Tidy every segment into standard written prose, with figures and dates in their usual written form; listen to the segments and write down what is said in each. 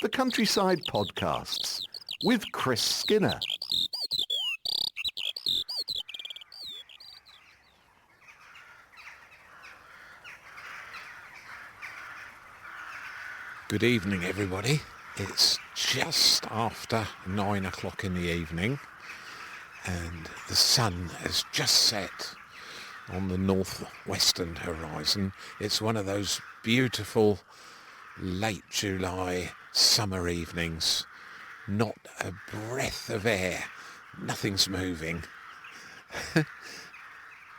the Countryside Podcasts with Chris Skinner. Good evening, everybody. It's just after 9 o'clock in the evening and the sun has just set on the northwestern horizon. It's one of those beautiful late July summer evenings. Not a breath of air, nothing's moving.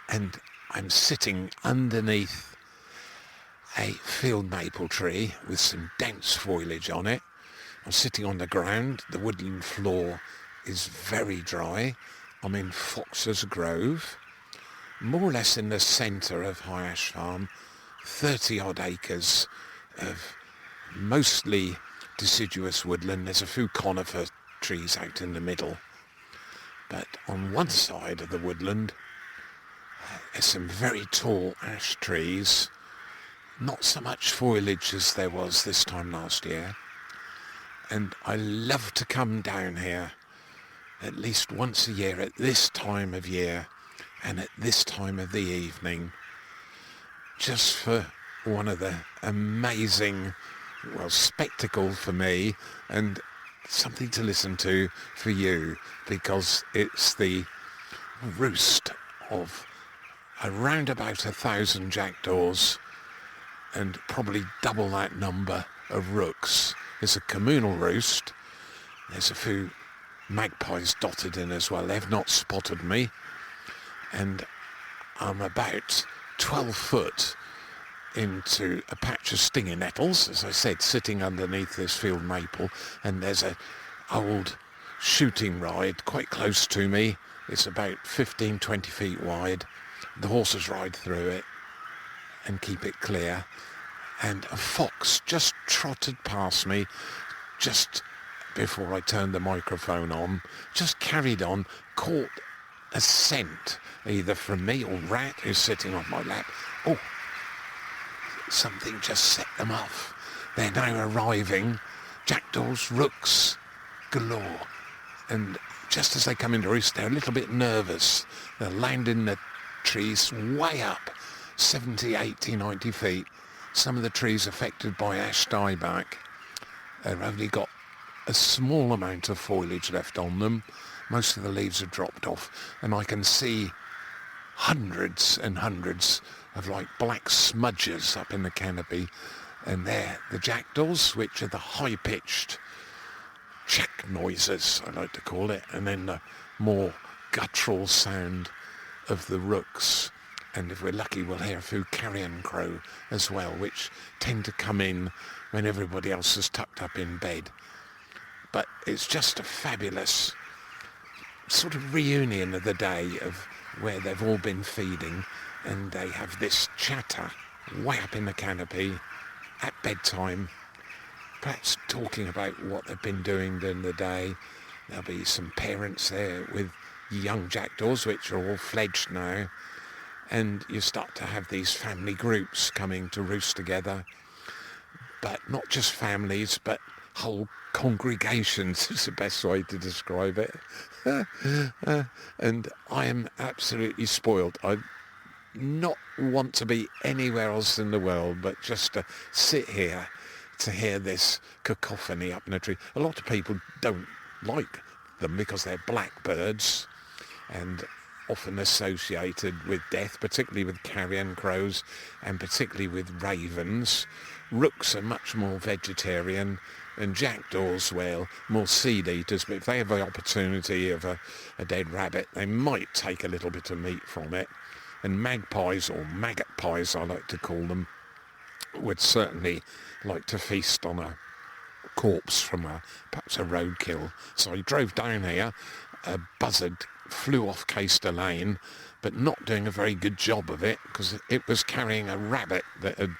And I'm sitting underneath a field maple tree with some dense foliage on it. I'm sitting on the ground. The woodland floor is very dry. I'm in Fox's Grove, more or less in the centre of High Ash Farm, 30 odd acres of mostly deciduous woodland. There's a few conifer trees out in the middle. But on one side of the woodland, there's some very tall ash trees. Not so much foliage as there was this time last year. And I love to come down here at least once a year at this time of year and at this time of the evening, just for one of the amazing, spectacle for me and something to listen to for you, because it's the roost of around about 1,000 jackdaws and probably double that number of rooks. It's a communal roost. There's a few magpies dotted in as well. They've not spotted me. And I'm about 12 foot into a patch of stinging nettles, as I said, sitting underneath this field maple. And there's an old shooting ride quite close to me. It's about 15, 20 feet wide. The horses ride through it and keep it clear. And a fox just trotted past me just before I turned the microphone on, just carried on, caught a scent either from me or Rat, who's sitting on my lap. Oh, something just set them off. They're now arriving, jackdaws, rooks galore. And just as they come into roost, they're a little bit nervous. They're landing the trees way up, 70, 80, 90 feet. Some of the trees affected by ash dieback have only got a small amount of foliage left on them. Most of the leaves have dropped off, and I can see hundreds and hundreds of like black smudges up in the canopy. And they're the jackdaws, which are the high-pitched check noises, I like to call it, and then the more guttural sound of the rooks. And if we're lucky, we'll hear a few carrion crow as well, which tend to come in when everybody else is tucked up in bed. But it's just a fabulous sort of reunion of the day of where they've all been feeding, and they have this chatter way up in the canopy at bedtime, perhaps talking about what they've been doing during the day. There'll be some parents there with young jackdaws, which are all fledged now. And you start to have these family groups coming to roost together, but not just families, but whole congregations is the best way to describe it. And I am absolutely spoiled. I not want to be anywhere else in the world, but just to sit here to hear this cacophony up in a tree. A lot of people don't like them because they're blackbirds and often associated with death, particularly with carrion crows and particularly with ravens. Rooks are much more vegetarian, and jackdaws, well, more seed eaters, but if they have the opportunity of a dead rabbit, they might take a little bit of meat from it. And magpies, or maggot pies I like to call them, would certainly like to feast on a corpse from perhaps a roadkill. So I drove down here, a buzzard flew off Caister Lane, but not doing a very good job of it, because it was carrying a rabbit that had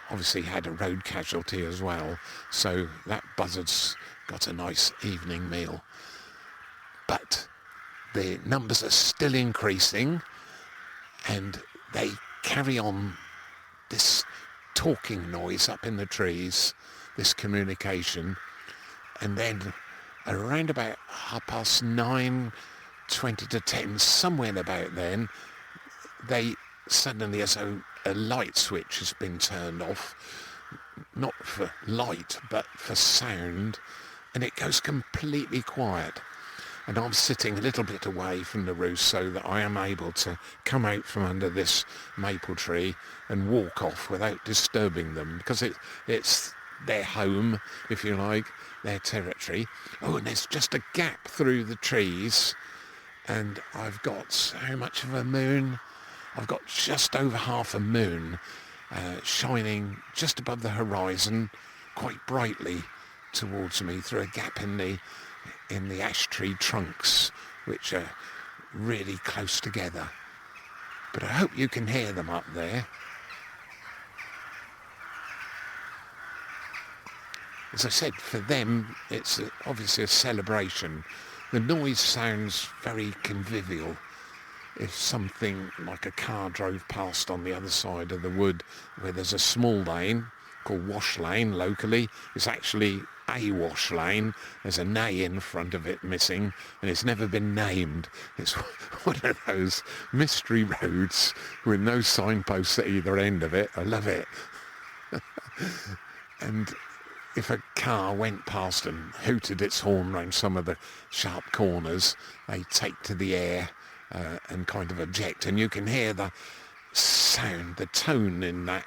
obviously had a road casualty as well. So that buzzard's got a nice evening meal. But the numbers are still increasing, and they carry on this talking noise up in the trees, this communication. And then around about 9:30, 20 to 10, somewhere about then, they suddenly, as though a light switch has been turned off, not for light, but for sound, and it goes completely quiet. And I'm sitting a little bit away from the roost so that I am able to come out from under this maple tree and walk off without disturbing them, because it's their home, if you like, their territory. Oh, and there's just a gap through the trees, and I've got so much of a moon. I've got just over half a moon shining just above the horizon quite brightly towards me through a gap in the ash tree trunks, which are really close together. But I hope you can hear them up there. As I said, for them, it's obviously a celebration. The noise sounds very convivial. If something like a car drove past on the other side of the wood, where there's a small lane called Wash Lane locally, it's actually a wash lane. There's an A in front of it missing, and it's never been named. It's one of those mystery roads with no signposts at either end of it. I love it. And if a car went past and hooted its horn round some of the sharp corners, they take to the air and kind of object. And you can hear the sound, the tone in that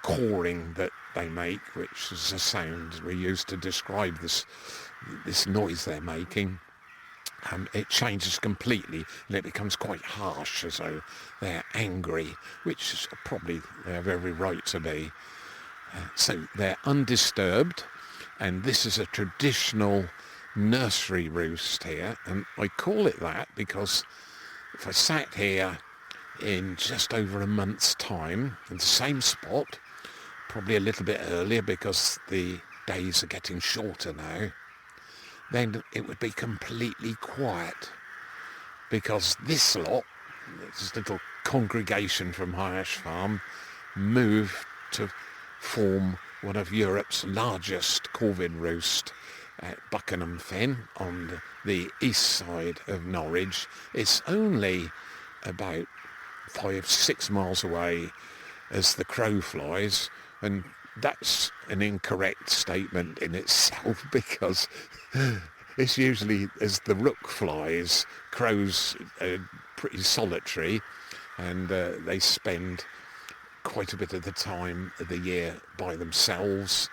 cawing that they make, which is a sound we use to describe this noise they're making. It changes completely, and it becomes quite harsh, as though they're angry, which is probably they have every right to be. So they're undisturbed, and this is a traditional nursery roost here, and I call it that because if I sat here in just over a month's time in the same spot, probably a little bit earlier because the days are getting shorter now, then it would be completely quiet, because this lot, this little congregation from High Ash Farm, moved to form one of Europe's largest corvid roost at Buckingham Fen on the east side of Norwich. It's only about 5-6 miles away as the crow flies, and that's an incorrect statement in itself, because it's usually as the rook flies. Crows are pretty solitary, and they spend quite a bit of the time of the year by themselves,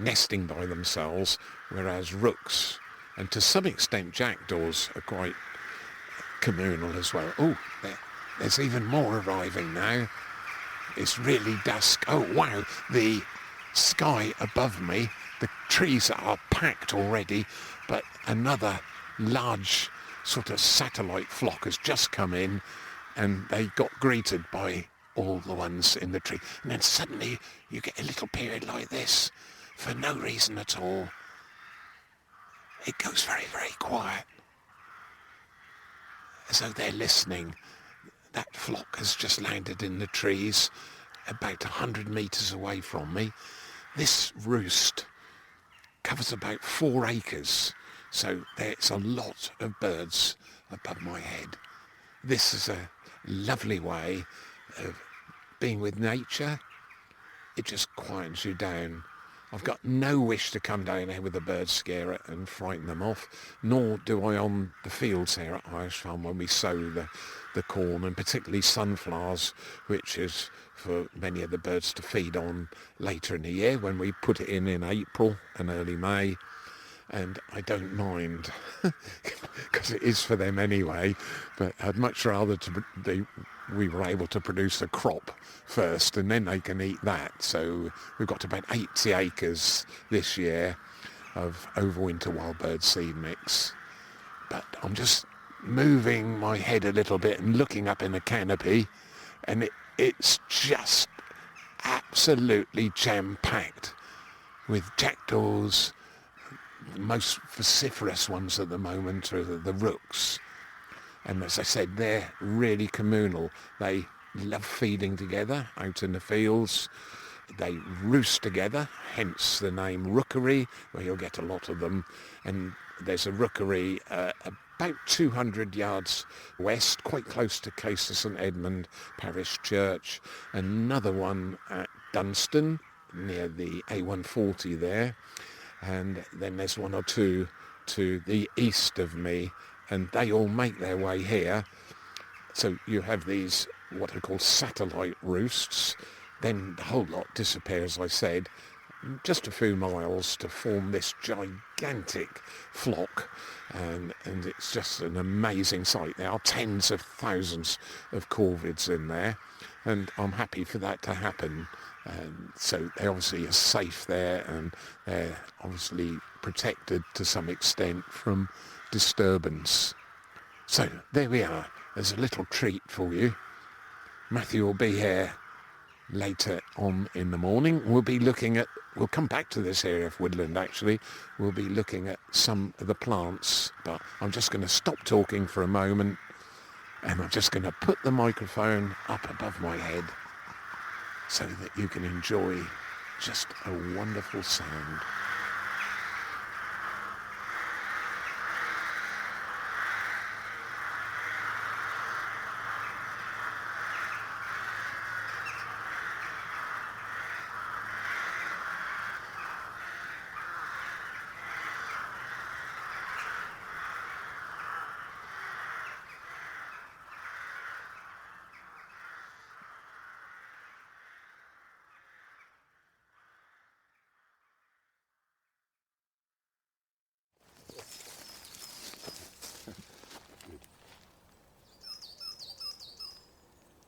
nesting by themselves, whereas rooks, and to some extent jackdaws, are quite communal as well. Oh, there's even more arriving now. It's really dusk. Oh wow, the sky above me, the trees are packed already, but another large sort of satellite flock has just come in, and they got greeted by all the ones in the tree. And then suddenly you get a little period like this, for no reason at all. It goes very, very quiet, as though they're listening. That flock has just landed in the trees about 100 metres away from me. This roost covers about 4 acres, so there's a lot of birds above my head. This is a lovely way of being with nature. It just quiets you down. I've got no wish to come down here with a bird scarer and frighten them off, nor do I on the fields here at Irish Farm when we sow the corn, and particularly sunflowers, which is for many of the birds to feed on later in the year when we put it in April and early May. And I don't mind, because it is for them anyway, but I'd much rather we were able to produce a crop first, and then they can eat that. So we've got about 80 acres this year of overwinter wild bird seed mix. But I'm just moving my head a little bit and looking up in the canopy, and it's just absolutely jam-packed with jackdaws. The most vociferous ones at the moment are the rooks, and as I said, they're really communal. They love feeding together out in the fields. they roost together, hence the name rookery, where you'll get a lot of them. And there's a rookery about 200 yards west, quite close to Case of St Edmund Parish Church. Another one at Dunstan, near the A140 there. And then there's one or two to the east of me, and they all make their way here. So you have these, what are called satellite roosts. Then the whole lot disappear, as I said, just a few miles to form this gigantic flock. And it's just an amazing sight. There are tens of thousands of corvids in there, and I'm happy for that to happen. So they obviously are safe there, and they're obviously protected to some extent from disturbance. So there we are. There's a little treat for you. Matthew will be here later on in the morning. We'll come back to this area of woodland actually. We'll be looking at some of the plants, but I'm just going to stop talking for a moment, and I'm just going to put the microphone up above my head so that you can enjoy just a wonderful sound.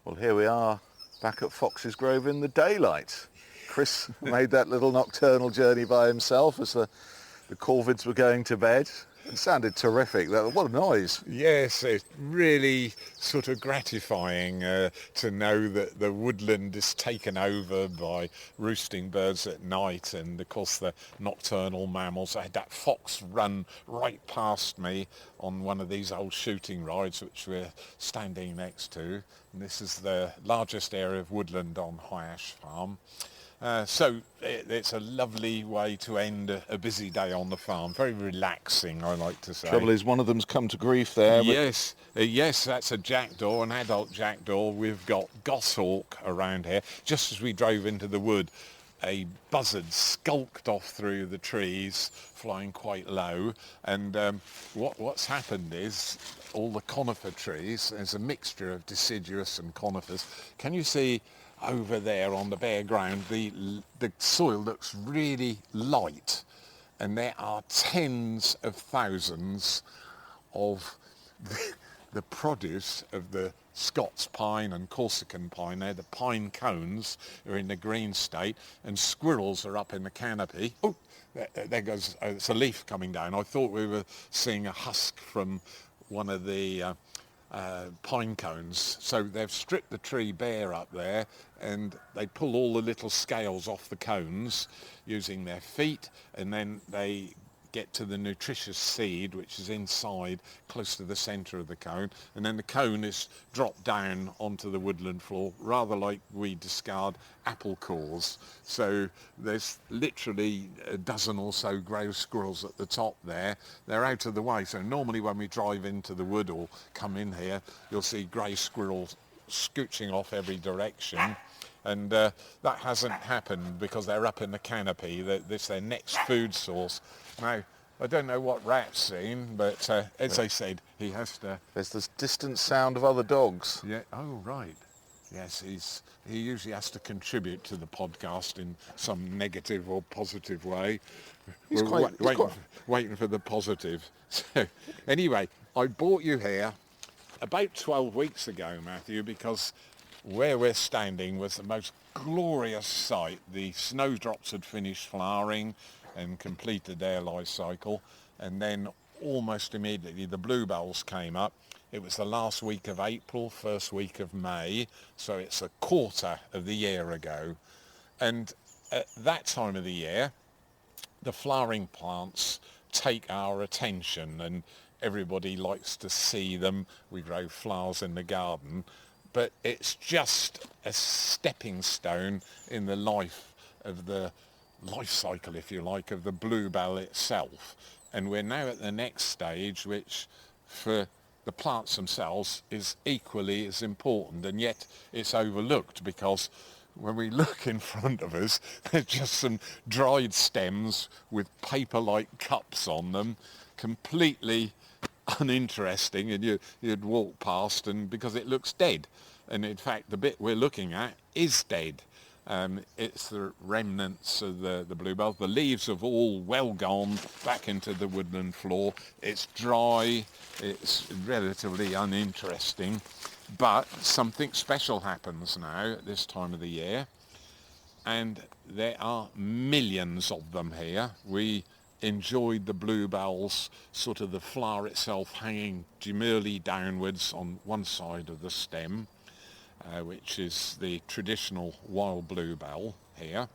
Well, here we are back at Fox's Grove in the daylight. Chris made that little nocturnal journey by himself as the corvids were going to bed. It sounded terrific. What a noise. Yes, it's really sort of gratifying to know that the woodland is taken over by roosting birds at night, and of course the nocturnal mammals. I had that fox run right past me on one of these old shooting rides which we're standing next to. And this is the largest area of woodland on High Ash Farm. So it's a lovely way to end a busy day on the farm. Very relaxing, I like to say. Trouble is, one of them's come to grief there. Yes, yes, that's a jackdaw, an adult jackdaw. We've got goshawk around here. Just as we drove into the wood, a buzzard skulked off through the trees, flying quite low. And what's happened is all the conifer trees, there's a mixture of deciduous and conifers. Can you see over there on the bare ground, the soil looks really light, and there are tens of thousands of the produce of the Scots pine and Corsican pine. They're the pine cones are in the green state, and squirrels are up in the canopy. Oh, there goes, it's a leaf coming down. I thought we were seeing a husk from one of the pine cones. So they've stripped the tree bare up there, and they pull all the little scales off the cones using their feet, and then they get to the nutritious seed, which is inside close to the centre of the cone, and then the cone is dropped down onto the woodland floor, rather like we discard apple cores. So there's literally a dozen or so grey squirrels at the top there. They're out of the way, so normally when we drive into the wood or come in here, you'll see grey squirrels scooching off every direction. And that hasn't happened because they're up in the canopy. This is their next food source. Now, I don't know what Rat's seen, but as I said, he has to... There's this distant sound of other dogs. Yeah. Oh, right. Yes, he usually has to contribute to the podcast in some negative or positive way. We're waiting for the positive. So, anyway, I brought you here about 12 weeks ago, Matthew, because where we're standing was the most glorious sight. The snowdrops had finished flowering and completed their life cycle, and then almost immediately the bluebells came up. It was the last week of April, first week of May, so it's a quarter of the year ago. And at that time of the year, the flowering plants take our attention, and everybody likes to see them. We grow flowers in the garden, but it's just a stepping stone in the life of the life cycle, if you like, of the bluebell itself. And we're now at the next stage, which for the plants themselves is equally as important, and yet it's overlooked because when we look in front of us, there's just some dried stems with paper-like cups on them, completely uninteresting, and you'd walk past and because it looks dead. And in fact, the bit we're looking at is dead. It's the remnants of the bluebell. The leaves have all well gone back into the woodland floor. It's dry, it's relatively uninteresting, but something special happens now at this time of the year, and there are millions of them here. We enjoyed the bluebells, sort of the flower itself hanging demurely downwards on one side of the stem, which is the traditional wild bluebell here.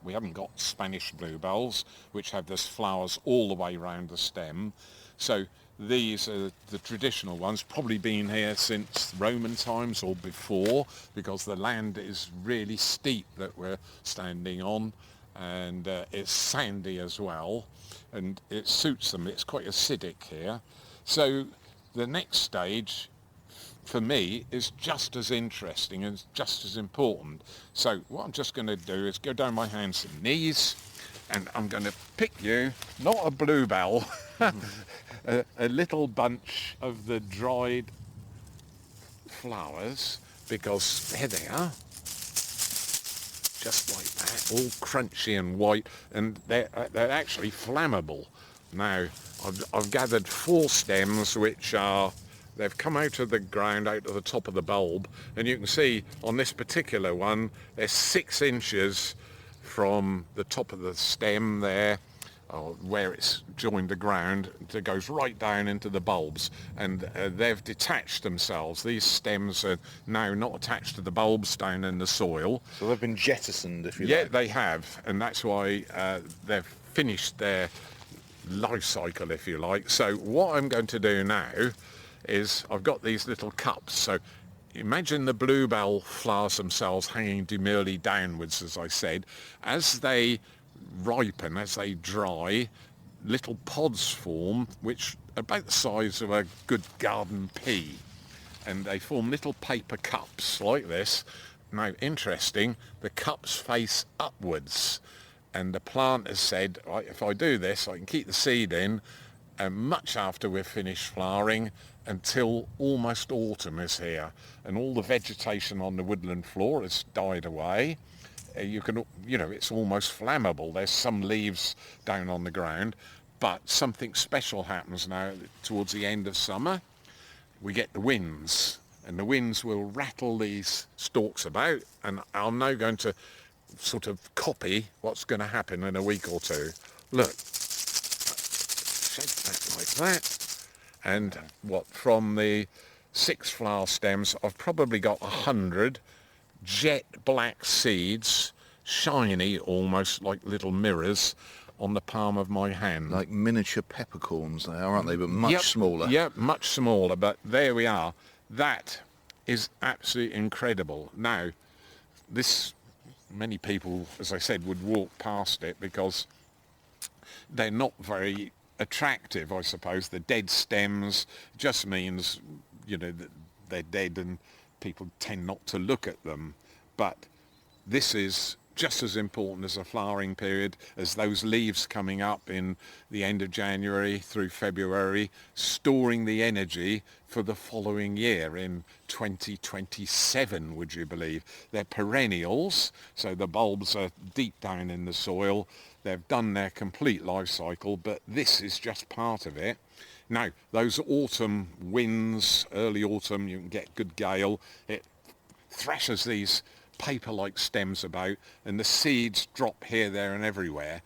We haven't got Spanish bluebells, which have this flowers all the way around the stem. So these are the traditional ones, probably been here since Roman times or before, because the land is really steep that we're standing on, and it's sandy as well, and it suits them. It's quite acidic here. So the next stage for me is just as interesting and just as important. So what I'm just going to do is go down my hands and knees, and I'm going to pick you, not a bluebell, a little bunch of the dried flowers, because here they are, just like that, all crunchy and white, and they're actually flammable. Now, I've gathered 4 stems which are, they've come out of the ground, out of the top of the bulb, and you can see on this particular one, they're 6 inches from the top of the stem there, where it's joined the ground, it goes right down into the bulbs, and they've detached themselves. These stems are now not attached to the bulbs down in the soil. So they've been jettisoned, if you like. Yeah, they have, and that's why they've finished their life cycle, if you like. So what I'm going to do now is I've got these little cups. So imagine the bluebell flowers themselves hanging demurely downwards, as I said. As they ripen, as they dry, little pods form, which are about the size of a good garden pea, and they form little paper cups like this. Now, interesting, the cups face upwards, and the plant has said, right, if I do this, I can keep the seed in much after we're finished flowering, until almost autumn is here, and all the vegetation on the woodland floor has died away. You can, it's almost flammable. There's some leaves down on the ground, but something special happens now towards the end of summer. We get the winds, and the winds will rattle these stalks about, and I'm now going to sort of copy what's going to happen in a week or two. Look, shake that like that, and from the 6 flower stems, I've probably got 100 jet black seeds, shiny almost like little mirrors, on the palm of my hand. Like miniature peppercorns they are, aren't they? But much smaller. Yep, much smaller, but there we are. That is absolutely incredible. Now, many people, as I said, would walk past it because they're not very attractive, I suppose. The dead stems just means, that they're dead, and people tend not to look at them. But this is just as important as a flowering period, as those leaves coming up in the end of January through February, storing the energy for the following year in 2027, would you believe. They're perennials, so the bulbs are deep down in the soil. They've done their complete life cycle, but this is just part of it. Now, those autumn winds, early autumn, you can get good gale. It thrashes these paper-like stems about, and the seeds drop here, there and everywhere.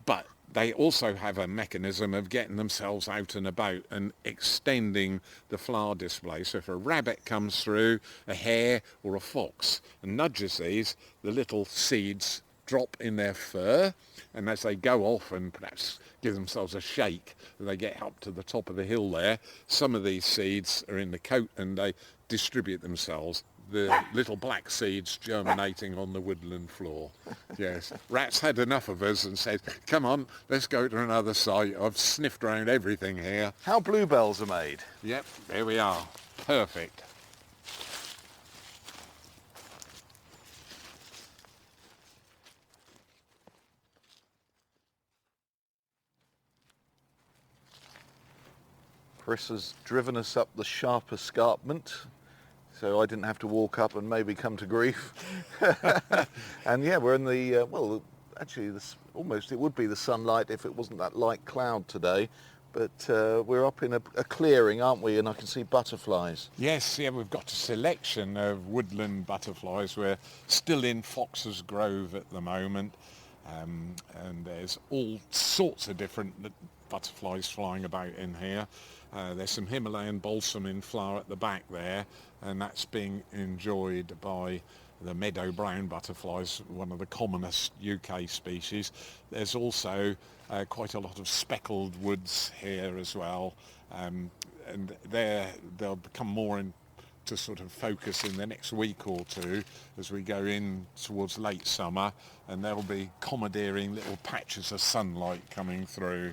But they also have a mechanism of getting themselves out and about and extending the flower display. So if a rabbit comes through, a hare or a fox, and nudges these, the little seeds drop in their fur, and as they go off and perhaps give themselves a shake, they get up to the top of the hill there, some of these seeds are in the coat and they distribute themselves. the little black seeds germinating on the woodland floor. Yes, rats had enough of us and said, come on, let's go to another site. I've sniffed around everything here. How bluebells are made. Yep, there we are. Perfect. Chris has driven us up the sharp escarpment, so I didn't have to walk up and maybe come to grief. And yeah, we're in the, well, actually almost it would be the sunlight if it wasn't that light cloud today, but we're up in a clearing, aren't we? And I can see butterflies. Yes, yeah, we've got a selection of woodland butterflies. We're still in Fox's Grove at the moment, and there's all sorts of different butterflies flying about in here. There's some Himalayan balsam in flower at the back there, and that's being enjoyed by the meadow brown butterflies, one of the commonest UK species. There's also quite a lot of speckled woods here as well, and they'll become more into sort of focus in the next week or two as we go in towards late summer, and there'll be commandeering little patches of sunlight coming through.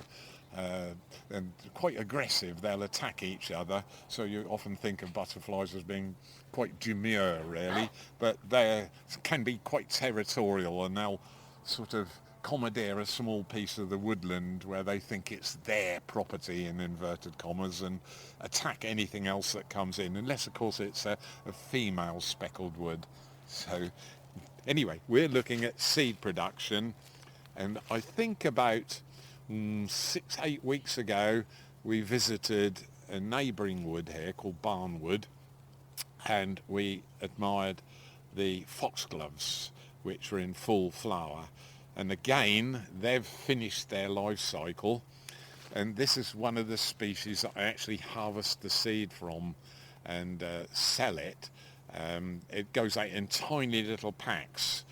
And quite aggressive, they'll attack each other, so you often think of butterflies as being quite demure really, but they can be quite territorial, and they'll sort of commandeer a small piece of the woodland where they think it's their property in inverted commas, and attack anything else that comes in, unless of course it's a female speckled wood. So anyway, we're looking at seed production, and I think about 6-8 weeks ago we visited a neighbouring wood here called Barnwood, and we admired the foxgloves, which were in full flower. And again, they've finished their life cycle, and this is one of the species that I actually harvest the seed from and sell it. It goes out in tiny little packs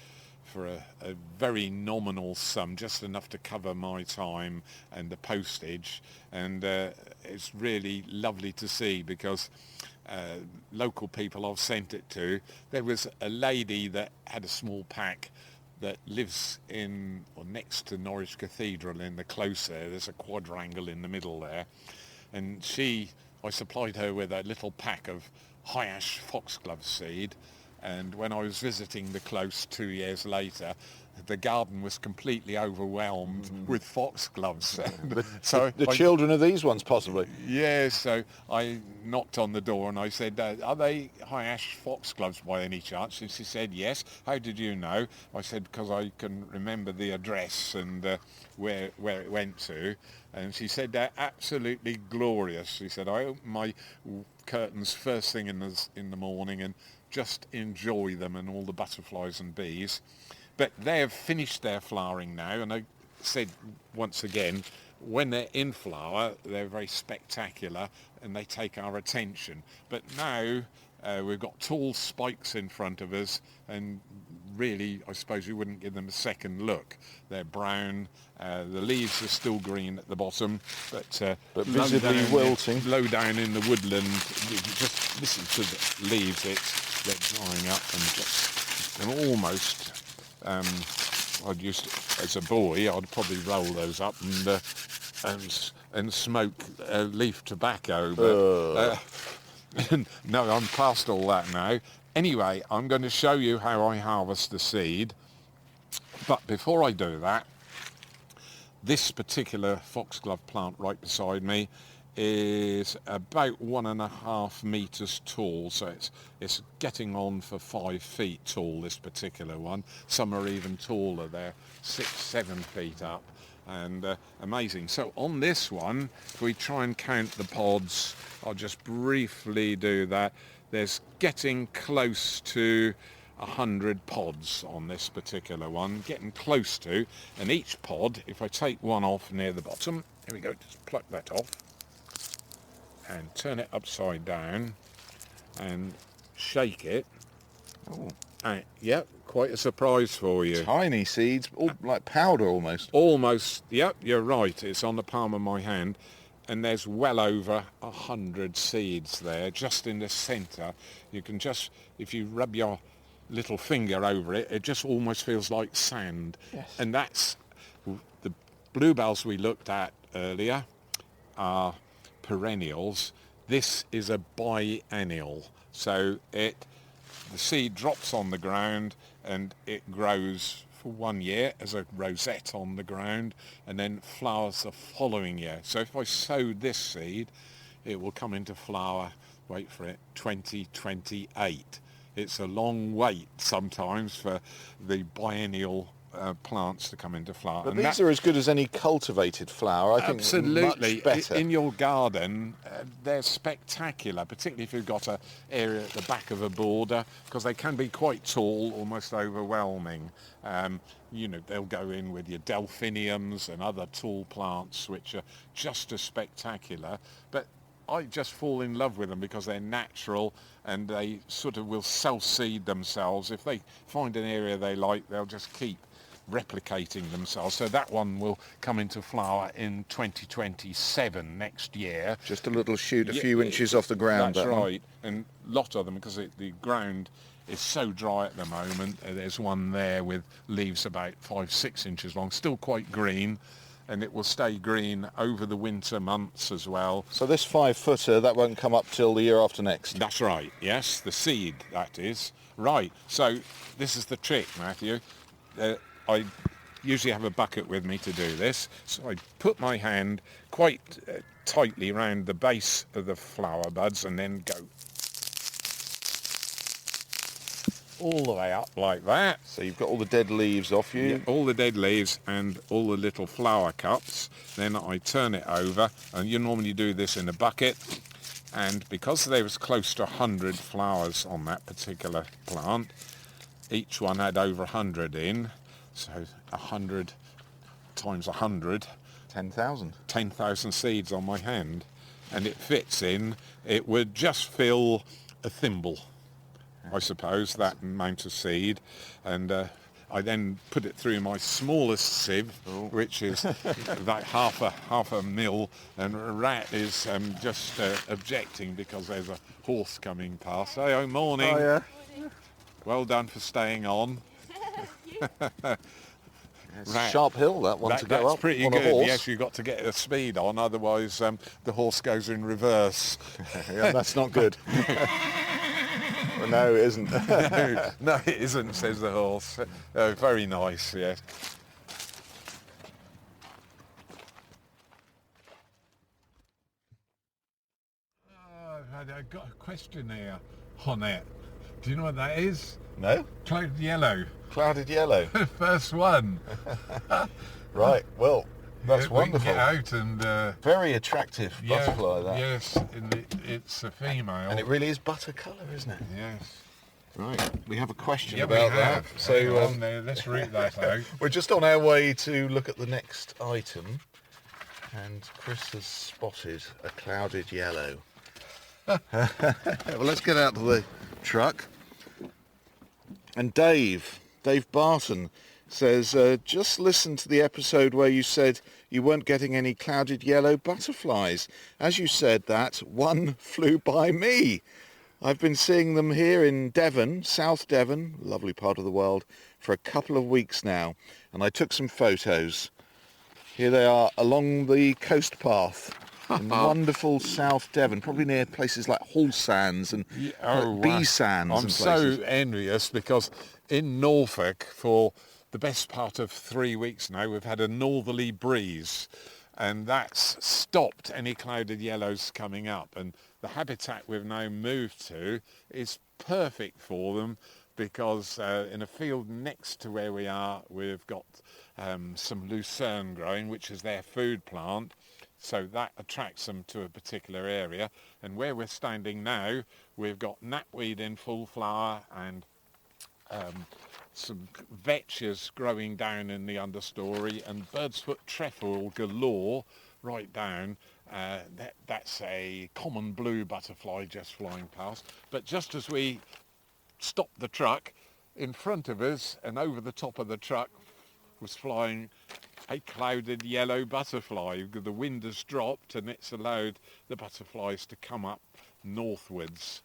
for a very nominal sum, just enough to cover my time and the postage, and it's really lovely to see, because local people I've sent it to, there was a lady that had a small pack that lives in or next to Norwich Cathedral in the close there. There's a quadrangle in the middle there, and I supplied her with a little pack of high ash foxglove seed. And when I was visiting the close 2 years later, the garden was completely overwhelmed with foxgloves. So the children of these ones, possibly. Yeah, so I knocked on the door and I said, are they high ash foxgloves by any chance? And she said, yes. How did you know? I said, because I can remember the address and where it went to. And she said, they're absolutely glorious. She said, I open my curtains first thing in the morning and just enjoy them and all the butterflies and bees. But they have finished their flowering now, and I said once again, when they're in flower, they're very spectacular and they take our attention. But now we've got tall spikes in front of us, and really, I suppose you wouldn't give them a second look. They're brown, the leaves are still green at the bottom, but visibly wilting. Low down in the woodland, you can just listen to the leaves, they're drying up and almost, I'd used to, as a boy, I'd probably roll those up and smoke leaf tobacco, but no, I'm past all that now. Anyway, I'm going to show you how I harvest the seed, but before I do that, this particular foxglove plant right beside me is about 1.5 meters tall, so it's getting on for 5 feet tall, this particular one. Some are even taller, they're 6-7 feet up, and amazing. So on this one, if we try and count the pods, I'll just briefly do that. There's getting close to 100 pods on this particular one, getting close to, and each pod, if I take one off near the bottom, here we go, just pluck that off and turn it upside down and shake it. Oh. Yeah, quite a surprise for you. Tiny seeds, all like powder almost. Almost, yep, you're right, it's on the palm of my hand. and there's well over 100 seeds there, just in the centre. You can just, if you rub your little finger over it, it just almost feels like sand. Yes. And that's the bluebells we looked at earlier are perennials. This is a biennial, so the seed drops on the ground and it grows for 1 year as a rosette on the ground and then flowers the following year. So if I sowed this seed, it will come into flower, wait for it, 2028. It's a long wait sometimes for the biennial plants to come into flower. But and these are as good as any cultivated flower. I think absolutely much better. in your garden. They're spectacular, particularly if you've got an area at the back of a border, because they can be quite tall, almost overwhelming. They'll go in with your delphiniums and other tall plants which are just as spectacular, but I just fall in love with them because they're natural and they sort of will self-seed themselves. If they find an area they like, they'll just keep replicating themselves. So that one will come into flower in 2027, next year. Just a little shoot, a few inches off the ground. That's right. And a lot of them, because the ground is so dry at the moment. There's one there with leaves about 5-6 inches long, still quite green, and it will stay green over the winter months as well. So this 5-footer, that won't come up till the year after next? That's right, yes, the seed, that is. Right, so this is the trick, Matthew. I usually have a bucket with me to do this, so I put my hand quite tightly around the base of the flower buds and then go all the way up like that. So you've got all the dead leaves off you? Yeah, all the dead leaves and all the little flower cups. Then I turn it over, and you normally do this in a bucket. And because there was close to 100 flowers on that particular plant, each one had over 100 in. So 100 times 100. 10,000. 10,000 seeds on my hand. And it fits in. It would just fill a thimble, I suppose, that amount of seed. And I then put it through my smallest sieve, which is about half a mil, and Rat is just objecting because there's a horse coming past. Hey, oh, morning. Oh, yeah. Well done for staying on. It's a sharp hill, that one, to go that's up pretty on good. a horse. Yes, you've got to get the speed on, otherwise the horse goes in reverse. Yeah, that's not good. Well, no, it isn't. No, it isn't, says the horse. Very nice, yes. I've got a question here on it. Do you know what that is? No? Clouded yellow. Clouded yellow. First one. Right, well, that's wonderful. We can get out and... Very attractive butterfly, that. Yes, and it's a female. And it really is butter colour, isn't it? Yes. Right, we have a question Yeah, about we have. that. So let's root that out. we're just on our way to look at the next item, and Chris has spotted a clouded yellow. Well, let's get out to the truck. And Dave Barton says, just listen to the episode where you said you weren't getting any clouded yellow butterflies. As you said that, one flew by me. I've been seeing them here in Devon, South Devon, lovely part of the world, for a couple of weeks now. And I took some photos. Here they are along the coast path in wonderful South Devon, probably near places like Hall Sands and Bee Sands. I'm and places. so envious because in Norfolk for the best part of 3 weeks now we've had a northerly breeze, and that's stopped any clouded yellows coming up, and the habitat we've now moved to is perfect for them because in a field next to where we are we've got some lucerne growing, which is their food plant. So that attracts them to a particular area. And where we're standing now, we've got knapweed in full flower and some vetches growing down in the understory, and bird's foot trefoil galore right down. That's a common blue butterfly just flying past. But just as we stopped the truck, in front of us and over the top of the truck was flying a clouded yellow butterfly. The wind has dropped and it's allowed the butterflies to come up northwards.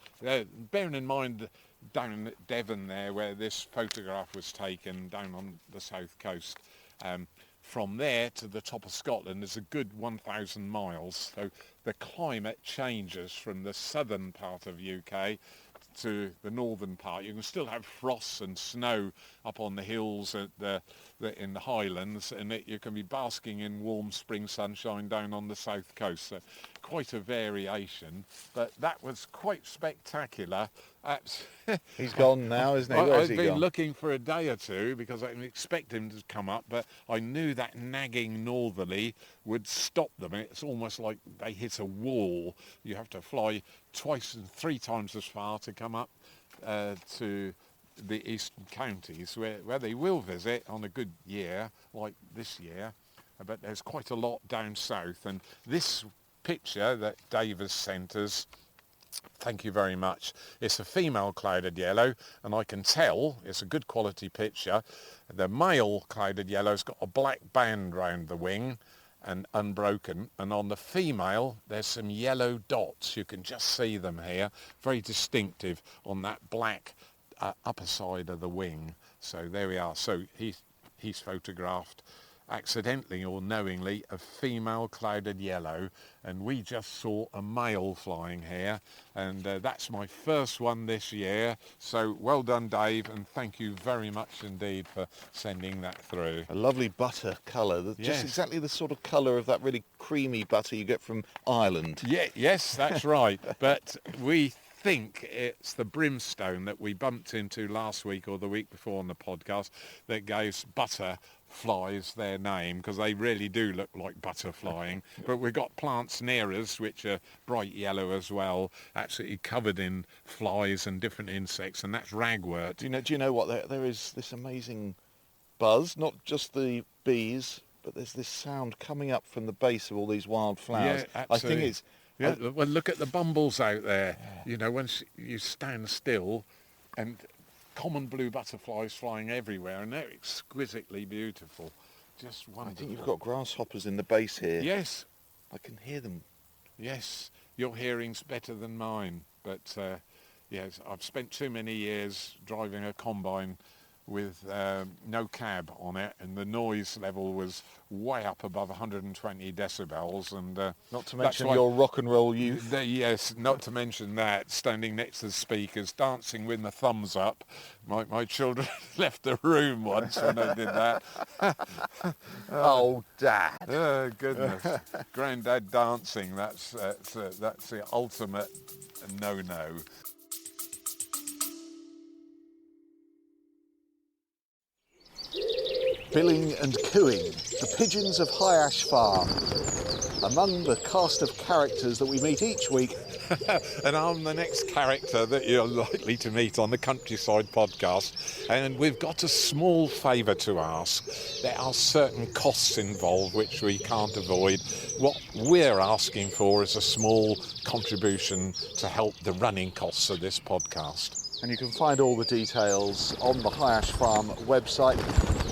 Bearing in mind down at Devon there, where this photograph was taken, down on the south coast, from there to the top of Scotland is a good 1,000 miles. So the climate changes from the southern part of UK to the northern part. You can still have frosts and snow up on the hills in the highlands, and you can be basking in warm spring sunshine down on the south coast. So quite a variation, but that was quite spectacular. He's gone now, isn't he? Where's he I've been gone? looking for a day or two because I didn't expect him to come up, but I knew that nagging northerly would stop them. It's almost like they hit a wall. You have to fly twice and 3 times as far to come up to the eastern counties, where they will visit on a good year like this year, but there's quite a lot down south. And this picture that Dave has sent us, thank you very much, it's a female clouded yellow, and I can tell it's a good quality picture. The male clouded yellow's got a black band round the wing and unbroken, and on the female there's some yellow dots. You can just see them here, very distinctive on that black upper side of the wing. So there we are. So he's photographed accidentally or knowingly a female clouded yellow, and we just saw a male flying here, and that's my first one this year. So well done, Dave, and thank you very much indeed for sending that through. A lovely butter colour, Yes. just exactly the sort of colour of that really creamy butter you get from Ireland. Yeah, yes, that's right. But we think it's the brimstone that we bumped into last week or the week before on the podcast that gave butterflies their name, because they really do look like butter flying. But we've got plants near us which are bright yellow as well, absolutely covered in flies and different insects, and that's ragwort. Do you know what? There is this amazing buzz, not just the bees, but there's this sound coming up from the base of all these wildflowers. Yeah, I absolutely. think it's... Yeah, well, look at the bumbles out there. You know, once you stand still, and common blue butterflies flying everywhere, and they're exquisitely beautiful. Just wonderful. I think you've got grasshoppers in the base here. Yes, I can hear them. yes. Your hearing's better than mine, but yes, I've spent too many years driving a combine with no cab on it, and the noise level was way up above 120 decibels, and Not to mention your rock and roll youth. Yes, not to mention that, standing next to the speakers, dancing with my thumbs up. My children left the room once when I did that. Oh, Dad. Oh, goodness. Grandad dancing, that's the ultimate no-no. Billing and cooing, the pigeons of High Ash Farm. Among the cast of characters that we meet each week. And I'm the next character that you're likely to meet on the Countryside podcast. And we've got a small favour to ask. There are certain costs involved which we can't avoid. What we're asking for is a small contribution to help the running costs of this podcast. And you can find all the details on the High Ash Farm website,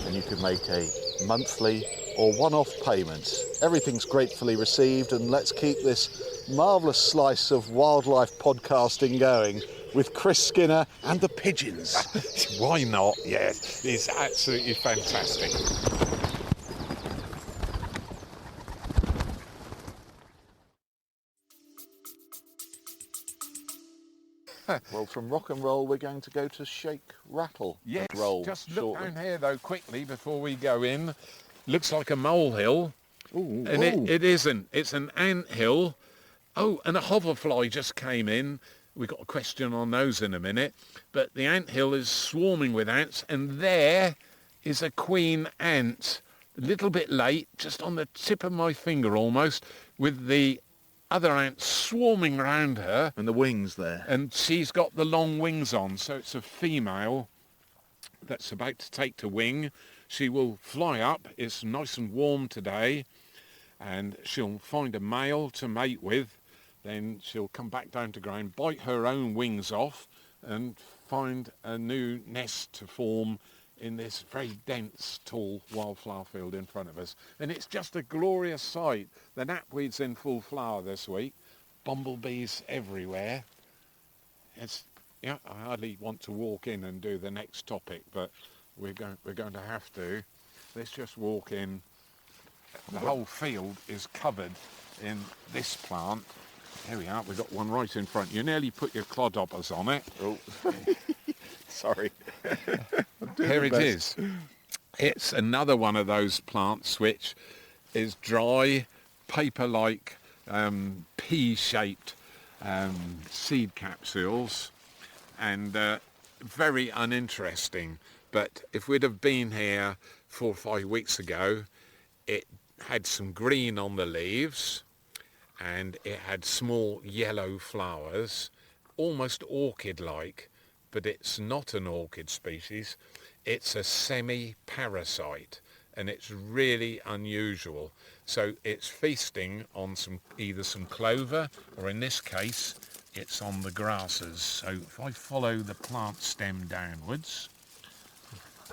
and you can make a monthly or one-off payment. Everything's gratefully received, and let's keep this marvellous slice of wildlife podcasting going with Chris Skinner and the pigeons. Why not? Yes, it's absolutely fantastic. Well, from rock and roll, we're going to go to shake, rattle, Yes, and roll just look shortly. down here though quickly before we go in. Looks like a molehill, Ooh, and ooh. it isn't. It's an anthill. Oh, and a hoverfly just came in. We've got a question on those in a minute. But the anthill is swarming with ants, and there is a queen ant. A little bit late, just on the tip of my finger almost, with the other ants swarming round her. And the wings there. And she's got the long wings on, so it's a female that's about to take to wing. She will fly up. It's nice and warm today, and she'll find a male to mate with. Then she'll come back down to ground, bite her own wings off, and find a new nest to form in this very dense, tall wildflower field in front of us. And it's just a glorious sight. The knapweed's in full flower this week. Bumblebees everywhere. It's, yeah, I hardly want to walk in and do the next topic, but we're going to have to. Let's just walk in. The whole field is covered in this plant. Here we are, we've got one right in front. You nearly put your clodhoppers on it. Oh, sorry. Here it is. It's another one of those plants which is dry, paper-like, pea-shaped seed capsules, and very uninteresting. But if we'd have been here 4 or 5 weeks ago, it had some green on the leaves, and it had small yellow flowers, almost orchid-like, but it's not an orchid species. It's a semi-parasite, and it's really unusual. So it's feasting on either some clover, or in this case, it's on the grasses. So if I follow the plant stem downwards,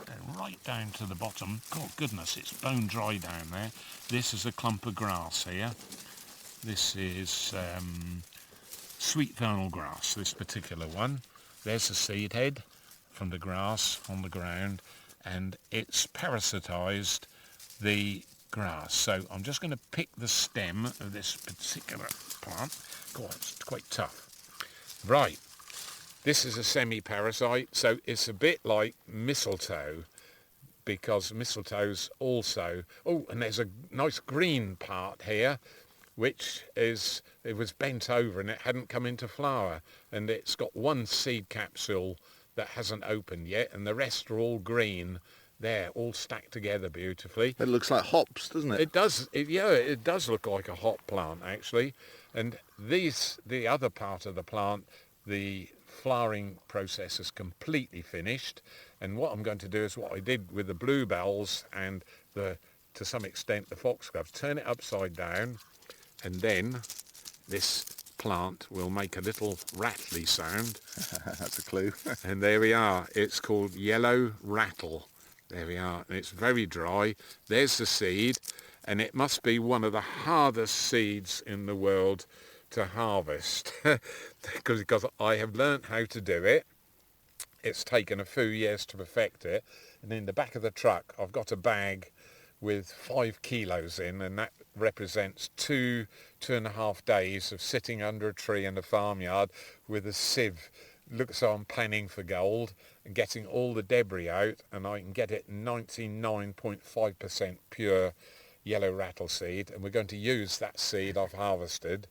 go right down to the bottom. God goodness, it's bone dry down there. This is a clump of grass here. This is sweet vernal grass, this particular one. There's the seed head from the grass on the ground, and it's parasitized the grass. So I'm just going to pick the stem of this particular plant. God, it's quite tough. Right, this is a semi-parasite, so it's a bit like mistletoe, because mistletoe's also... Oh, and there's a nice green part here, which is, it was bent over and it hadn't come into flower, and it's got one seed capsule that hasn't opened yet, and the rest are all green there, all stacked together beautifully. It looks like hops, doesn't it? It does. It does look like a hop plant, actually. And the other part of the plant, the flowering process is completely finished. And what I'm going to do is what I did with the bluebells and to some extent the foxgloves, turn it upside down, and then this plant will make a little rattly sound. That's a clue. And there we are. It's called yellow rattle. There we are. And it's very dry. There's the seed, and it must be one of the hardest seeds in the world to harvest because I have learnt how to do it. It's taken a few years to perfect it, and in the back of the truck I've got a bag with 5 kilos in, and that represents 2.5 days of sitting under a tree in the farmyard with a sieve. So I'm panning for gold and getting all the debris out, and I can get it 99.5% pure yellow rattle seed, and we're going to use that seed I've harvested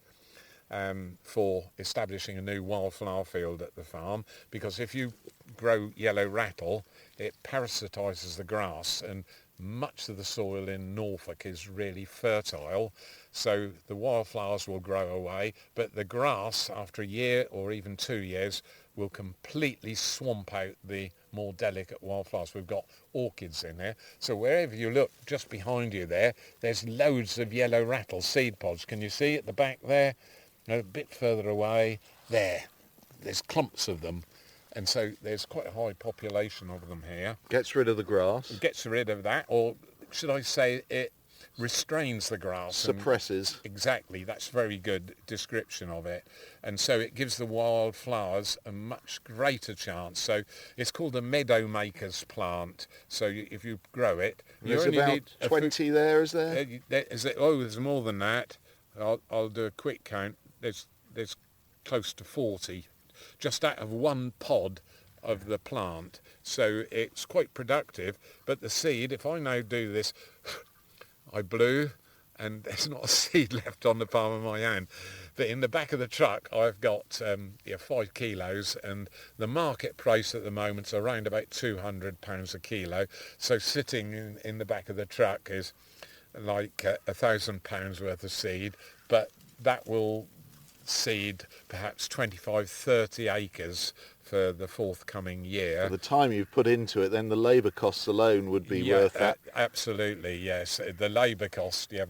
for establishing a new wildflower field at the farm, because if you grow yellow rattle, it parasitizes the grass, and much of the soil in Norfolk is really fertile, so the wildflowers will grow away, but the grass after a year or even 2 years will completely swamp out the more delicate wildflowers. We've got orchids in there, so wherever you look, just behind you there's loads of yellow rattle seed pods. Can you see at the back there? A bit further away, there's clumps of them, and so there's quite a high population of them here. Gets rid of the grass. It gets rid of that, or should I say it restrains the grass. Suppresses. Exactly, that's a very good description of it. And so it gives the wildflowers a much greater chance. So it's called a meadow maker's plant. So if you grow it, you only about need 20 there, is there? There's more than that. I'll do a quick count. There's close to 40, just out of one pod of the plant. So it's quite productive. But the seed, if I now do this, I blew, and there's not a seed left on the palm of my hand. But in the back of the truck, I've got 5 kilos, and the market price at the moment is around about £200 a kilo. So sitting in the back of the truck is like £1,000 worth of seed, but that will seed perhaps 25-30 acres for the forthcoming year. For the time you've put into it, then the labour costs alone would be worth that. Absolutely, yes. The labour cost, I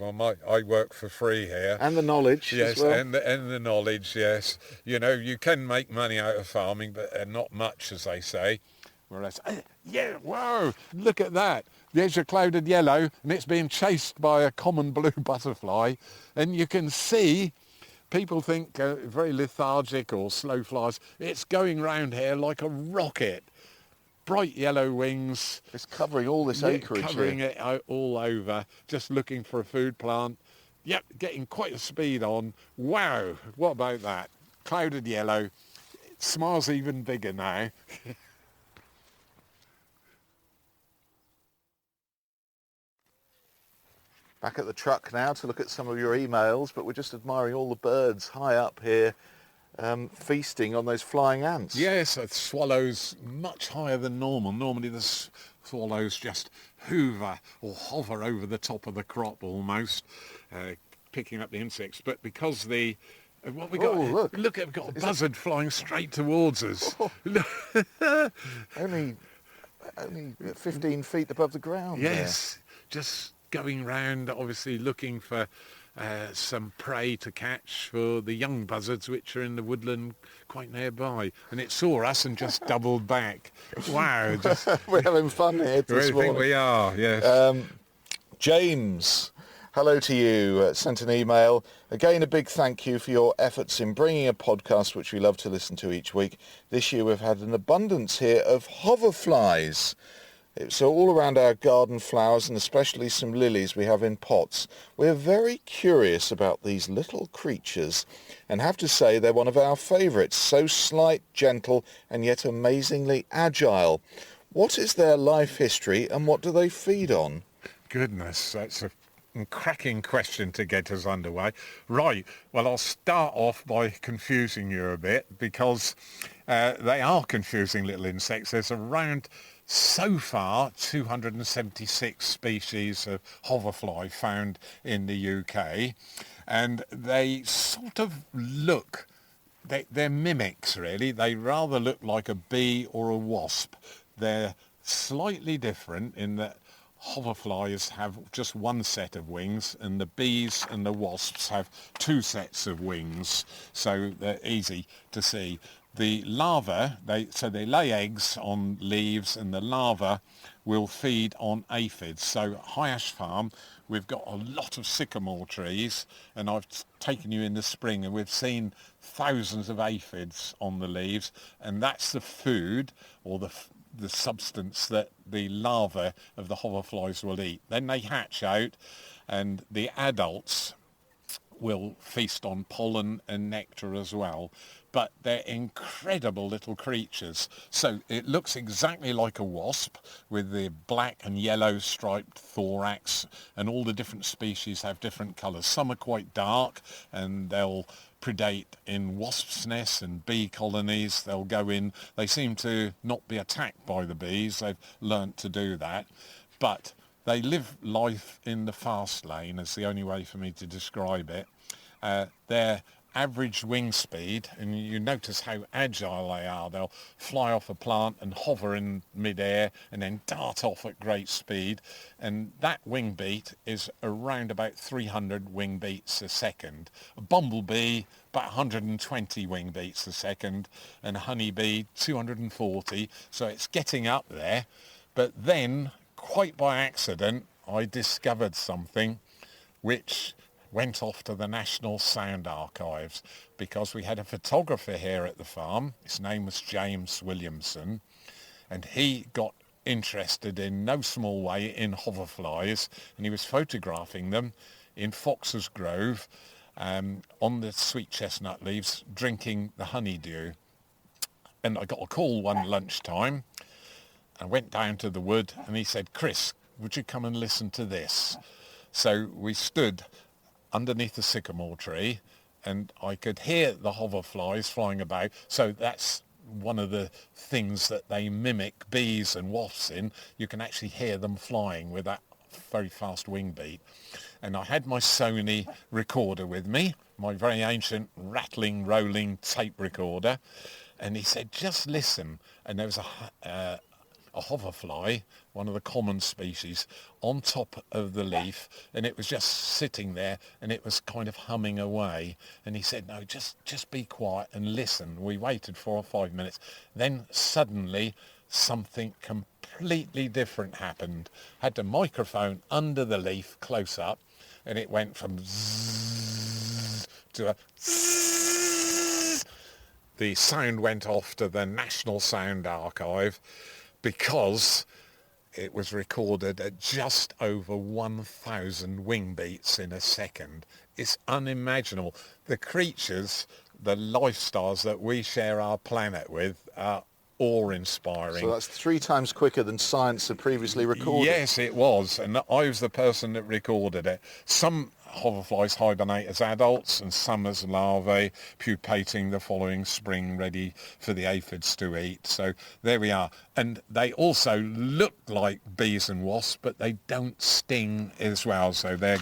work for free here. And the knowledge yes, as well. and the knowledge, yes. You know, you can make money out of farming, but not much, as they say. Whereas, yeah, whoa, look at that. There's your clouded yellow, and it's being chased by a common blue butterfly. And you can see, people think very lethargic or slow flies. It's going round here like a rocket. Bright yellow wings. It's covering all this acreage covering here. it all over, just looking for a food plant. Yep, getting quite a speed on. Wow, what about that? Clouded yellow. It smiles even bigger now. Back at the truck now to look at some of your emails, but we're just admiring all the birds high up here, feasting on those flying ants. Yes, swallows much higher than normal. Normally the swallows just hoover or hover over the top of the crop almost, picking up the insects. But because what we got? Oh, look, we've got a buzzard flying straight towards us. Oh. only 15 feet above the ground. Yes, just going round, obviously looking for some prey to catch for the young buzzards which are in the woodland quite nearby. And it saw us and just doubled back. Wow. We're having fun here this morning. I think we are, yes. James, hello to you. Sent an email. Again, a big thank you for your efforts in bringing a podcast which we love to listen to each week. This year we've had an abundance here of hoverflies. So all around our garden flowers, and especially some lilies we have in pots. We're very curious about these little creatures and have to say they're one of our favourites. So slight, gentle and yet amazingly agile. What is their life history and what do they feed on? Goodness, that's a cracking question to get us underway. Right, well, I'll start off by confusing you a bit because they are confusing little insects. There's around, so far, 276 species of hoverfly found in the UK, and they sort of look, they're mimics really. They rather look like a bee or a wasp. They're slightly different in that hoverflies have just one set of wings and the bees and the wasps have two sets of wings, so they're easy to see. The larvae, they lay eggs on leaves and the larvae will feed on aphids. So High Ash Farm, we've got a lot of sycamore trees and I've taken you in the spring and we've seen thousands of aphids on the leaves, and that's the food or the substance that the larvae of the hoverflies will eat. Then they hatch out and the adults will feast on pollen and nectar as well. But they're incredible little creatures. So it looks exactly like a wasp with the black and yellow striped thorax, and all the different species have different colours. Some are quite dark and they'll predate in wasps' nests and bee colonies. They'll go in. They seem to not be attacked by the bees. They've learnt to do that. But they live life in the fast lane, is the only way for me to describe it. Their average wing speed, and you notice how agile they are. They'll fly off a plant and hover in midair and then dart off at great speed. And that wing beat is around about 300 wing beats a second. A bumblebee, about 120 wing beats a second, and a honeybee, 240. So it's getting up there. But then, quite by accident, I discovered something which went off to the National Sound Archives because we had a photographer here at the farm. His name was James Williamson, and he got interested in no small way in hoverflies, and he was photographing them in Fox's Grove on the sweet chestnut leaves, drinking the honeydew. And I got a call one lunchtime. I went down to the wood and he said, "Chris, would you come and listen to this?" So we stood underneath the sycamore tree and I could hear the hoverflies flying about. So that's one of the things that they mimic bees and wasps in. You can actually hear them flying with that very fast wing beat. And I had my Sony recorder with me, my very ancient rattling, rolling tape recorder. And he said, "Just listen." And there was a hoverfly, one of the common species, on top of the leaf, and it was just sitting there and it was kind of humming away. And he said, "No, just be quiet and listen." We waited 4 or 5 minutes. Then suddenly something completely different happened. Had the microphone under the leaf close up, and it went from zzz to a zzz. The sound went off to the National Sound Archive because it was recorded at just over 1,000 wing beats in a second. It's unimaginable. The creatures, the lifestyles that we share our planet with are awe-inspiring. So that's 3 times quicker than science had previously recorded. Yes, it was, and I was the person that recorded it. Some hoverflies hibernate as adults and some as larvae, pupating the following spring, ready for the aphids to eat. So there we are. And they also look like bees and wasps, but they don't sting as well. So they're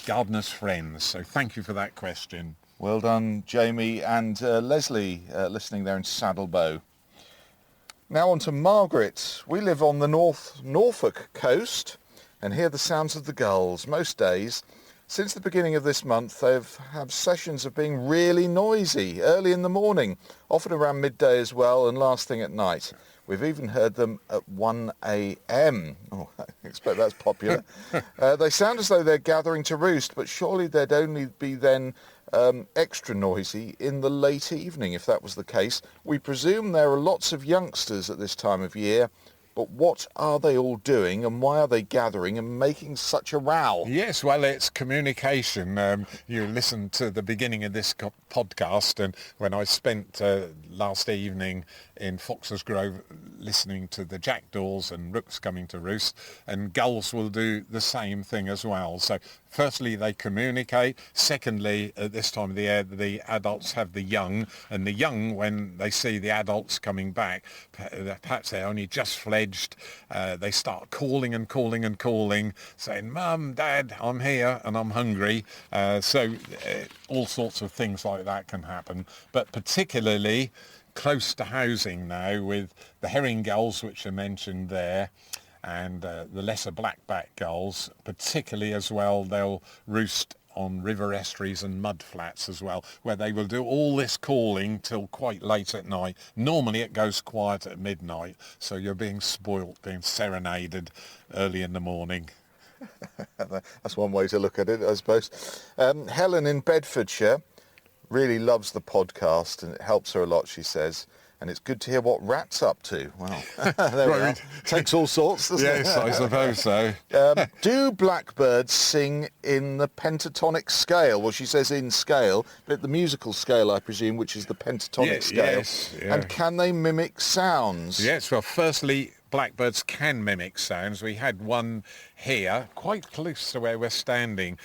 gardeners' friends. So thank you for that question. Well done, Jamie and Leslie, listening there in Saddlebow. Now on to Margaret. We live on the Norfolk coast and hear the sounds of the gulls most days. Since the beginning of this month, they've had sessions of being really noisy, early in the morning, often around midday as well, and last thing at night. We've even heard them at 1 a.m. Oh, I expect that's popular. They sound as though they're gathering to roost, but surely they'd only be then extra noisy in the late evening, if that was the case. We presume there are lots of youngsters at this time of year, but what are they all doing and why are they gathering and making such a row? Yes, well, it's communication. You listened to the beginning of this podcast, and when I spent last evening in Fox's Grove listening to the jackdaws and rooks coming to roost, and gulls will do the same thing as well. So firstly, they communicate. Secondly, at this time of the year, the adults have the young, and the young, when they see the adults coming back, perhaps they're only just fledged, they start calling and calling and calling, saying, "Mum, Dad, I'm here and I'm hungry." So all sorts of things like that can happen, but particularly close to housing now with the herring gulls, which are mentioned there, and the lesser blackback gulls, particularly as well, they'll roost on river estuaries and mud flats as well, where they will do all this calling till quite late at night. Normally it goes quiet at midnight, so you're being spoilt, being serenaded early in the morning. That's one way to look at it, I suppose. Helen in Bedfordshire really loves the podcast and it helps her a lot, she says. And it's good to hear what Rat's up to. Wow. There we are. Takes all sorts, doesn't it? Yes, I suppose so. Do blackbirds sing in the pentatonic scale? Well, she says in scale, but the musical scale, I presume, which is the pentatonic scale. Yes, yeah. And can they mimic sounds? Yes, well, firstly, blackbirds can mimic sounds. We had one here, quite close to where we're standing.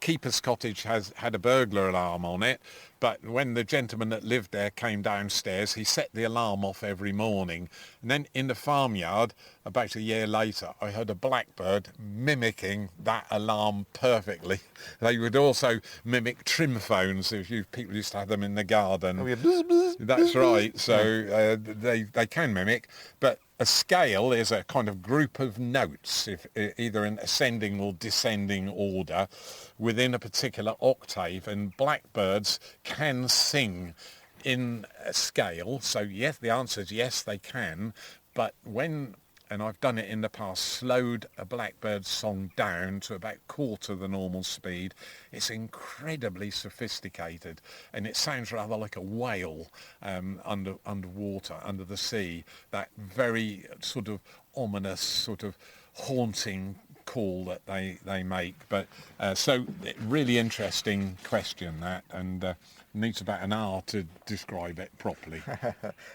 Keeper's cottage has had a burglar alarm on it, but when the gentleman that lived there came downstairs, he set the alarm off every morning. And then in the farmyard, about a year later, I heard a blackbird mimicking that alarm perfectly. They would also mimic trim phones. People used to have them in the garden. Oh, yeah. Bzz, bzz, That's bzz, right. bzz. So they can mimic, but a scale is a kind of group of notes, either in ascending or descending order, within a particular octave, and blackbirds can sing in a scale. So yes, the answer is yes, they can, but when, and I've done it in the past, slowed a blackbird song down to about quarter the normal speed, it's incredibly sophisticated, and it sounds rather like a whale underwater, under the sea, that very sort of ominous, sort of haunting call that they make. But so really interesting question, that, and needs about an hour to describe it properly.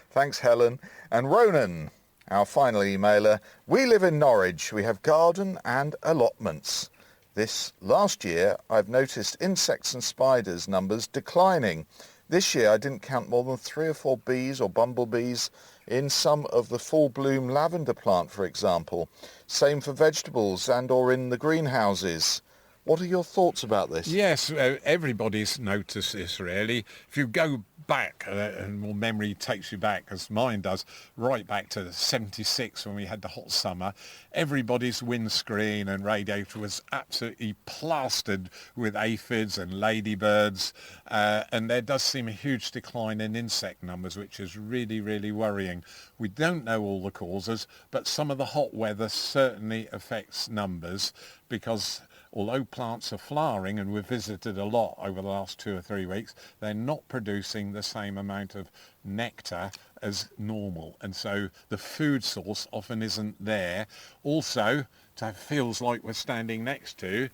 Thanks, Helen. And Ronan, our final emailer. We live in Norwich. We have garden and allotments. This last year, I've noticed insects and spiders numbers declining. This year, I didn't count more than 3 or 4 bees or bumblebees in some of the full bloom lavender plant, for example. Same for vegetables and or in the greenhouses. What are your thoughts about this? Yes, everybody's noticed this really. If you go back, and more memory takes you back, as mine does, right back to 76 when we had the hot summer. Everybody's windscreen and radiator was absolutely plastered with aphids and ladybirds, and there does seem a huge decline in insect numbers, which is really, really worrying. We don't know all the causes, but some of the hot weather certainly affects numbers, because although plants are flowering, and we've visited a lot over the last 2 or 3 weeks, they're not producing the same amount of nectar as normal. And so the food source often isn't there. Also, it feels like we're standing next to,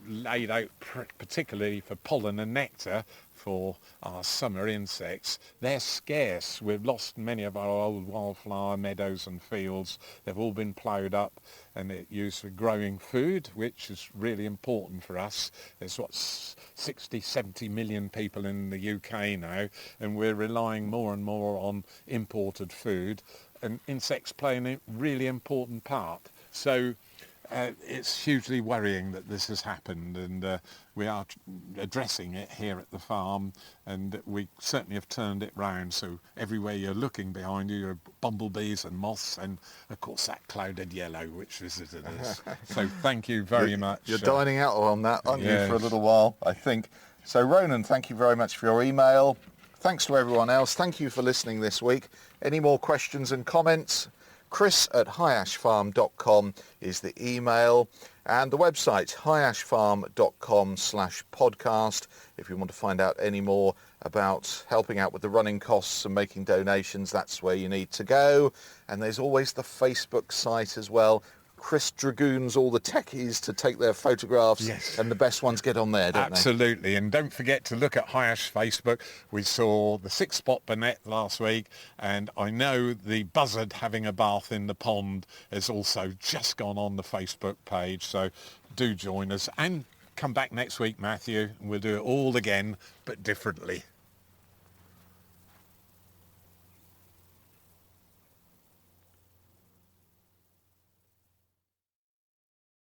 laid out particularly for pollen and nectar for our summer insects. They're scarce. We've lost many of our old wildflower meadows and fields. They've all been ploughed up and used for growing food, which is really important for us. There's 60, 70 million people in the UK now, and we're relying more and more on imported food, and insects play a really important part. So it's hugely worrying that this has happened, and we are addressing it here at the farm, and we certainly have turned it round. So everywhere you're looking behind you are bumblebees and moths, and of course that clouded yellow which visited us. So thank you very much. You're dining out on that, aren't yes. you, for a little while, I think. So Ronan, thank you very much for your email. Thanks to everyone else. Thank you for listening this week. Any more questions and comments? Chris@highashfarm.com is the email, and the website highashfarm.com/podcast if you want to find out any more about helping out with the running costs and making donations. That's where you need to go. And there's always the Facebook site as well. Chris dragoons all the techies to take their photographs, yes. And the best ones get on there, don't Absolutely. And don't forget to look at High Ash Facebook. We saw the 6-spot bonnet last week, and I know the buzzard having a bath in the pond has also just gone on the Facebook page, so do join us and come back next week, Matthew, and we'll do it all again but differently.